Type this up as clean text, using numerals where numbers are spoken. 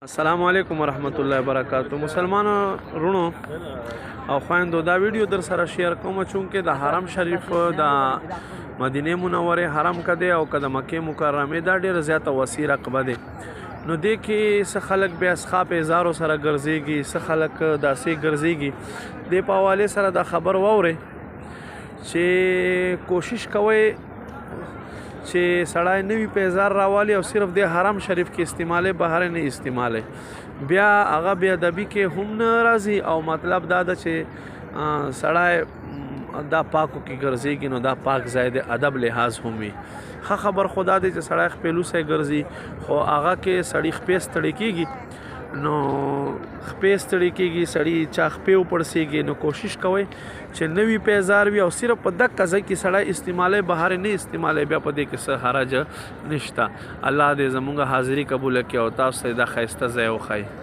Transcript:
السلام علیکم ورحمت الله وبرکاتہ مسلمانو رونو او خويندو دا ویډیو در سره شیر کوم چونکه د حرم شریف د مدینه منوره حرم کده او کده مکه مکرمه دا ډیر زیاته وسیع رقبه ده نو د کې څه خلک بیا اسخاب هزارو سره ګرځيږي څه خلک داسې ګرځيږي د په حواله سره د خبر ووره چې کوشش کوي چې سړی نوی پیزار راوالی او صرف د حرم شریف کې استعماله بهر نه استعماله بیا هغه بیا دبی کې هم نه راځي او مطلب دا ده چې سړی دا پاکو کې ګرځيږي نو دا پاک ځای د ادب لحاظ هم وي ښه خبر خدا دی چې سړی خپلو سه ګرځي خو هغه کې سړی خپې ستړی کېږي نو خپې ستړی کېږي سړی چا خپې وپړسېږي نو کوشش کوئ چې نوی پیزار وي او صرف په دغه ځای کې سړی استعماله بهر نه استعماله بیا په دې کې څه حرج نشته الله دې زموږ حاضري قبول کړي او تاسو ته دا ښایسته ځای وښایي